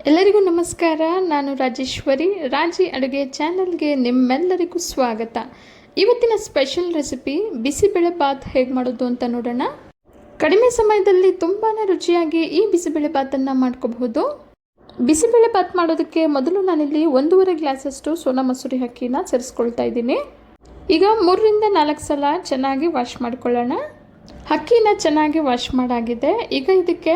ಎಲ್ಲರಿಗೂ ನಮಸ್ಕಾರ. ನಾನು ರಾಜೇಶ್ವರಿ. ರಾಜಿ ಅಡುಗೆ ಚಾನಲ್ಗೆ ನಿಮ್ಮೆಲ್ಲರಿಗೂ ಸ್ವಾಗತ. ಇವತ್ತಿನ ಸ್ಪೆಷಲ್ ರೆಸಿಪಿ ಬಿಸಿಬೇಳೆ ಬಾತ್ ಹೇಗೆ ಮಾಡೋದು ಅಂತ ನೋಡೋಣ. ಕಡಿಮೆ ಸಮಯದಲ್ಲಿ ತುಂಬಾ ರುಚಿಯಾಗಿ ಈ ಬಿಸಿಬೇಳೆ ಬಾತನ್ನು ಮಾಡ್ಕೋಬಹುದು. ಬಿಸಿಬೇಳೆ ಬಾತ್ ಮಾಡೋದಕ್ಕೆ ಮೊದಲು ನಾನಿಲ್ಲಿ 1.5 ಗ್ಲಾಸಷ್ಟು ಸೋನಾ ಮಸೂರಿ ಅಕ್ಕಿನ ಸೇರಿಸ್ಕೊಳ್ತಾ ಇದ್ದೀನಿ. ಈಗ 3ರಿಂದ 4 ಸಲ ಚೆನ್ನಾಗಿ ವಾಶ್ ಮಾಡ್ಕೊಳ್ಳೋಣ. ಅಕ್ಕಿನ ಚೆನ್ನಾಗಿ ವಾಶ್ ಮಾಡಾಗಿದೆ. ಈಗ ಇದಕ್ಕೆ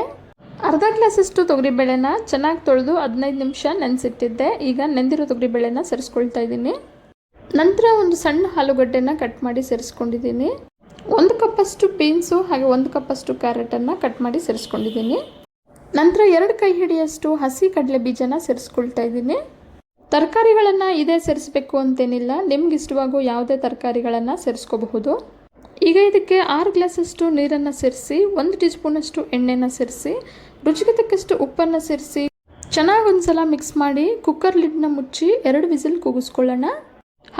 ಅರ್ಧ ಗ್ಲಾಸಷ್ಟು ತೊಗರಿಬೇಳೆನ ಚೆನ್ನಾಗಿ ತೊಳೆದು 15 ನಿಮಿಷ ನೆನೆಸಿಟ್ಟಿದ್ದೆ. ಈಗ ನೆಂದಿರೋ ತೊಗರಿಬೇಳೆನ ಸೇರಿಸ್ಕೊಳ್ತಾ ಇದ್ದೀನಿ. ನಂತರ ಒಂದು ಸಣ್ಣ ಆಲೂಗಡ್ಡೆನ ಕಟ್ ಮಾಡಿ ಸೇರಿಸ್ಕೊಂಡಿದ್ದೀನಿ. 1 ಕಪ್ಪಷ್ಟು ಬೀನ್ಸು ಹಾಗೆ 1 ಕಪ್ಪಷ್ಟು ಕ್ಯಾರೆಟನ್ನು ಕಟ್ ಮಾಡಿ ಸೇರಿಸ್ಕೊಂಡಿದ್ದೀನಿ. ನಂತರ 2 ಕೈ ಹಿಡಿಯಷ್ಟು ಹಸಿ ಕಡಲೆ ಬೀಜನ ಸೇರಿಸ್ಕೊಳ್ತಾ ಇದ್ದೀನಿ. ತರಕಾರಿಗಳನ್ನು ಇದೇ ಸೇರಿಸಬೇಕು ಅಂತೇನಿಲ್ಲ, ನಿಮ್ಗೆ ಇಷ್ಟವಾಗೋ ಯಾವುದೇ ತರಕಾರಿಗಳನ್ನು ಸೇರಿಸ್ಕೋಬಹುದು. ಈಗ ಇದಕ್ಕೆ 6 ಗ್ಲಾಸಷ್ಟು ನೀರನ್ನು ಸೇರಿಸಿ 1 ಟೀ ಸ್ಪೂನಷ್ಟು ಎಣ್ಣೆನ ಸೇರಿಸಿ ರುಚಿಗೆ ತಕ್ಕಷ್ಟು ಉಪ್ಪನ್ನು ಸೇರಿಸಿ ಚೆನ್ನಾಗಿ ಒಂದ್ಸಲ ಮಿಕ್ಸ್ ಮಾಡಿ ಕುಕ್ಕರ್ ಲಿಡ್ನ ಮುಚ್ಚಿ 2 ವಿಸಿಲ್ ಕೂಗಿಸ್ಕೊಳ್ಳೋಣ.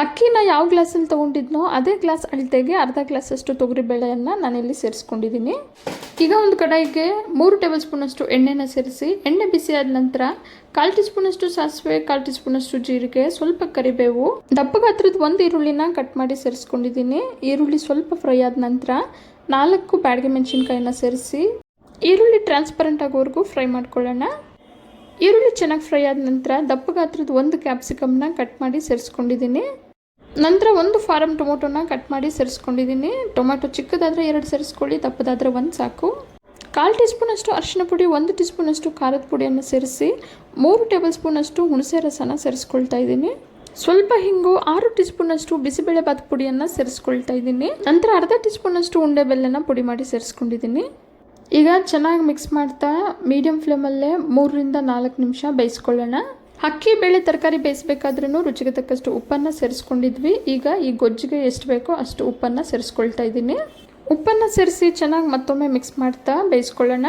ಅಕ್ಕಿನ ಯಾವ ಗ್ಲಾಸಲ್ಲಿ ತೊಗೊಂಡಿದ್ನೋ ಅದೇ ಗ್ಲಾಸ್ ಅಳತೆಗೆ ಅರ್ಧ ಗ್ಲಾಸಷ್ಟು ತೊಗರಿಬೇಳೆಯನ್ನು ನಾನಿಲ್ಲಿ ಸೇರಿಸ್ಕೊಂಡಿದ್ದೀನಿ. ಈಗ ಒಂದು ಕಡಾಯಿಗೆ 3 ಟೇಬಲ್ ಸ್ಪೂನಷ್ಟು ಎಣ್ಣೆನ ಸೇರಿಸಿ ಎಣ್ಣೆ ಬಿಸಿ ಆದ ನಂತರ 1/4 ಟೀ ಸ್ಪೂನಷ್ಟು ಸಾಸಿವೆ, 1/4 ಟೀ ಸ್ಪೂನಷ್ಟು ಜೀರಿಗೆ, ಸ್ವಲ್ಪ ಕರಿಬೇವು, ದಪ್ಪ ಗಾತ್ರದ 1 ಈರುಳ್ಳಿನ ಕಟ್ ಮಾಡಿ ಸೇರಿಸ್ಕೊಂಡಿದ್ದೀನಿ. ಈರುಳ್ಳಿ ಸ್ವಲ್ಪ ಫ್ರೈ ಆದ ನಂತರ 4 ಬ್ಯಾಡಗೆ ಮೆಣಸಿನ್ಕಾಯಿನ ಸೇರಿಸಿ ಈರುಳ್ಳಿ ಟ್ರಾನ್ಸ್ಪರೆಂಟ್ ಆಗೋವರೆಗೂ ಫ್ರೈ ಮಾಡ್ಕೊಳ್ಳೋಣ. ಈರುಳ್ಳಿ ಚೆನ್ನಾಗಿ ಫ್ರೈ ಆದ ನಂತರ ದಪ್ಪ ಗಾತ್ರದ 1 ಕ್ಯಾಪ್ಸಿಕಮ್ನ ಕಟ್ ಮಾಡಿ ಸೇರಿಸ್ಕೊಂಡಿದ್ದೀನಿ. ನಂತರ 1 ಫಾರಂ ಟೊಮೊಟೊನ ಕಟ್ ಮಾಡಿ ಸೇರಿಸ್ಕೊಂಡಿದ್ದೀನಿ. ಟೊಮೆಟೊ ಚಿಕ್ಕದಾದರೆ 2 ಸೇರಿಸ್ಕೊಳ್ಳಿ, ದಪ್ಪದಾದರೆ 1 ಸಾಕು. 1/4 ಟೀ ಸ್ಪೂನಷ್ಟು ಅರಿಶಿನ ಪುಡಿ, 1 ಟೀ ಸ್ಪೂನಷ್ಟು ಖಾರದ ಪುಡಿಯನ್ನು ಸೇರಿಸಿ 3 ಟೇಬಲ್ ಸ್ಪೂನಷ್ಟು ಹುಣಸೆ ರಸನ ಸೇರಿಸ್ಕೊಳ್ತಾ ಇದ್ದೀನಿ. ಸ್ವಲ್ಪ ಹಿಂಗು, 6 ಟೀ ಸ್ಪೂನಷ್ಟು ಬಿಸಿಬೇಳೆ ಬಾತ್ ಪುಡಿಯನ್ನು ಸೇರಿಸ್ಕೊಳ್ತಾ ಇದ್ದೀನಿ. ನಂತರ ಅರ್ಧ ಟೀ ಸ್ಪೂನಷ್ಟು ಉಂಡೆ ಬೆಲ್ಲನ ಪುಡಿ ಮಾಡಿ ಸೇರಿಸ್ಕೊಂಡಿದ್ದೀನಿ. ಈಗ ಚೆನ್ನಾಗಿ ಮಿಕ್ಸ್ ಮಾಡ್ತಾ ಮೀಡಿಯಂ ಫ್ಲೇಮಲ್ಲೇ 3ರಿಂದ 4 ನಿಮಿಷ ಬೇಯಿಸ್ಕೊಳ್ಳೋಣ. ಅಕ್ಕಿ ಬೇಳೆ ತರಕಾರಿ ಬೇಯಿಸಬೇಕಾದ್ರೂ ರುಚಿಗೆ ತಕ್ಕಷ್ಟು ಉಪ್ಪನ್ನು ಸೇರಿಸ್ಕೊಂಡಿದ್ವಿ. ಈಗ ಈ ಗೊಜ್ಜಿಗೆ ಎಷ್ಟು ಬೇಕೋ ಅಷ್ಟು ಉಪ್ಪನ್ನು ಸೇರಿಸ್ಕೊಳ್ತಾ ಇದ್ದೀನಿ. ಉಪ್ಪನ್ನು ಸೇರಿಸಿ ಚೆನ್ನಾಗಿ ಮತ್ತೊಮ್ಮೆ ಮಿಕ್ಸ್ ಮಾಡ್ತಾ ಬೇಯಿಸ್ಕೊಳ್ಳೋಣ.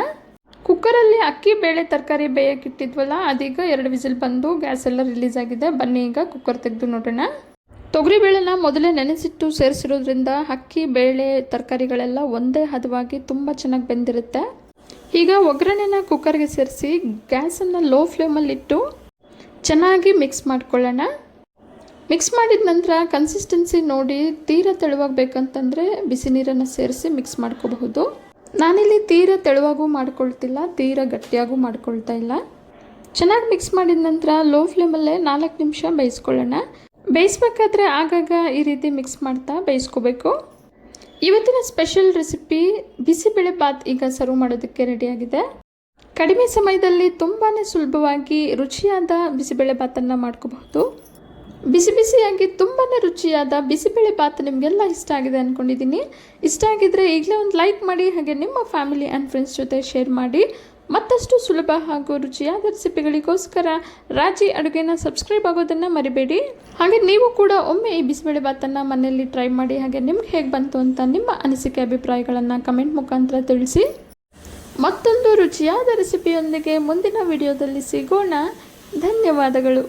ಕುಕ್ಕರಲ್ಲಿ ಅಕ್ಕಿ ಬೇಳೆ ತರಕಾರಿ ಬೇಯಕ್ಕಿಟ್ಟಿದ್ವಲ್ಲ, ಅದೀಗ 2 ವಿಸಿಲ್ ಬಂದು ಗ್ಯಾಸ್ ಎಲ್ಲ ರಿಲೀಸ್ ಆಗಿದೆ. ಬನ್ನಿ ಈಗ ಕುಕ್ಕರ್ ತೆಗೆದು ನೋಡೋಣ. ತೊಗರಿಬೇಳೆನ ಮೊದಲೇ ನೆನೆಸಿಟ್ಟು ಸೇರಿಸಿರೋದ್ರಿಂದ ಅಕ್ಕಿ ಬೇಳೆ ತರಕಾರಿಗಳೆಲ್ಲ ಒಂದೇ ಹದವಾಗಿ ತುಂಬ ಚೆನ್ನಾಗಿ ಬೆಂದಿರುತ್ತೆ. ಈಗ ಒಗ್ಗರಣೆನ ಕುಕ್ಕರ್ಗೆ ಸೇರಿಸಿ ಗ್ಯಾಸನ್ನು ಲೋ ಫ್ಲೇಮಲ್ಲಿಟ್ಟು ಚೆನ್ನಾಗಿ ಮಿಕ್ಸ್ ಮಾಡ್ಕೊಳ್ಳೋಣ. ಮಿಕ್ಸ್ ಮಾಡಿದ ನಂತರ ಕನ್ಸಿಸ್ಟೆನ್ಸಿ ನೋಡಿ ತೀರಾ ತೆಳುವಾಗಬೇಕಂತಂದರೆ ಬಿಸಿ ನೀರನ್ನು ಸೇರಿಸಿ ಮಿಕ್ಸ್ ಮಾಡ್ಕೋಬಹುದು. ನಾನಿಲ್ಲಿ ತೀರಾ ತೆಳುವಾಗೂ ಮಾಡ್ಕೊಳ್ತಿಲ್ಲ, ತೀರಾ ಗಟ್ಟಿಯಾಗೂ ಮಾಡ್ಕೊಳ್ತಾ ಇಲ್ಲ. ಚೆನ್ನಾಗಿ ಮಿಕ್ಸ್ ಮಾಡಿದ ನಂತರ ಲೋ ಫ್ಲೇಮಲ್ಲೇ 4 ನಿಮಿಷ ಬೇಯಿಸ್ಕೊಳ್ಳೋಣ. ಬೇಯಿಸ್ಬೇಕಾದ್ರೆ ಆಗಾಗ ಈ ರೀತಿ ಮಿಕ್ಸ್ ಮಾಡ್ತಾ ಬೇಯಿಸ್ಕೋಬೇಕು. ಇವತ್ತಿನ ಸ್ಪೆಷಲ್ ರೆಸಿಪಿ ಬಿಸಿಬೇಳೆ ಬಾತ್ ಈಗ ಸರ್ವ್ ಮಾಡೋದಕ್ಕೆ ರೆಡಿಯಾಗಿದೆ. ಕಡಿಮೆ ಸಮಯದಲ್ಲಿ ತುಂಬಾ ಸುಲಭವಾಗಿ ರುಚಿಯಾದ ಬಿಸಿಬೇಳೆ ಬಾತನ್ನು ಮಾಡ್ಕೋಬಹುದು. ಬಿಸಿ ಬಿಸಿಯಾಗಿ ತುಂಬಾ ರುಚಿಯಾದ ಬಿಸಿಬೇಳೆ ಬಾತ್ ನಿಮಗೆಲ್ಲ ಇಷ್ಟ ಆಗಿದೆ ಅಂದ್ಕೊಂಡಿದ್ದೀನಿ. ಇಷ್ಟ ಆಗಿದ್ದರೆ ಈಗಲೇ ಒಂದು ಲೈಕ್ ಮಾಡಿ, ಹಾಗೆ ನಿಮ್ಮ ಫ್ಯಾಮಿಲಿ ಆ್ಯಂಡ್ ಫ್ರೆಂಡ್ಸ್ ಜೊತೆ ಶೇರ್ ಮಾಡಿ. ಮತ್ತಷ್ಟು ಸುಲಭ ಹಾಗೂ ರುಚಿಯಾದ ರೆಸಿಪಿಗಳಿಗೋಸ್ಕರ ರಾಜಿ ಅಡುಗೆನ ಸಬ್ಸ್ಕ್ರೈಬ್ ಆಗೋದನ್ನು ಮರಿಬೇಡಿ. ಹಾಗೆ ನೀವು ಕೂಡ ಒಮ್ಮೆ ಈ ಬಿಸಿಬೇಳೆ ಬಾತನ್ನು ಮನೆಯಲ್ಲಿ ಟ್ರೈ ಮಾಡಿ. ಹಾಗೆ ನಿಮ್ಗೆ ಹೇಗೆ ಬಂತು ಅಂತ ನಿಮ್ಮ ಅನಿಸಿಕೆ ಅಭಿಪ್ರಾಯಗಳನ್ನು ಕಮೆಂಟ್ ಮುಖಾಂತರ ತಿಳಿಸಿ. ಮತ್ತೊಂದು ರುಚಿಯಾದ ರೆಸಿಪಿಯೊಂದಿಗೆ ಮುಂದಿನ ವಿಡಿಯೋದಲ್ಲಿ ಸಿಗೋಣ. ಧನ್ಯವಾದಗಳು.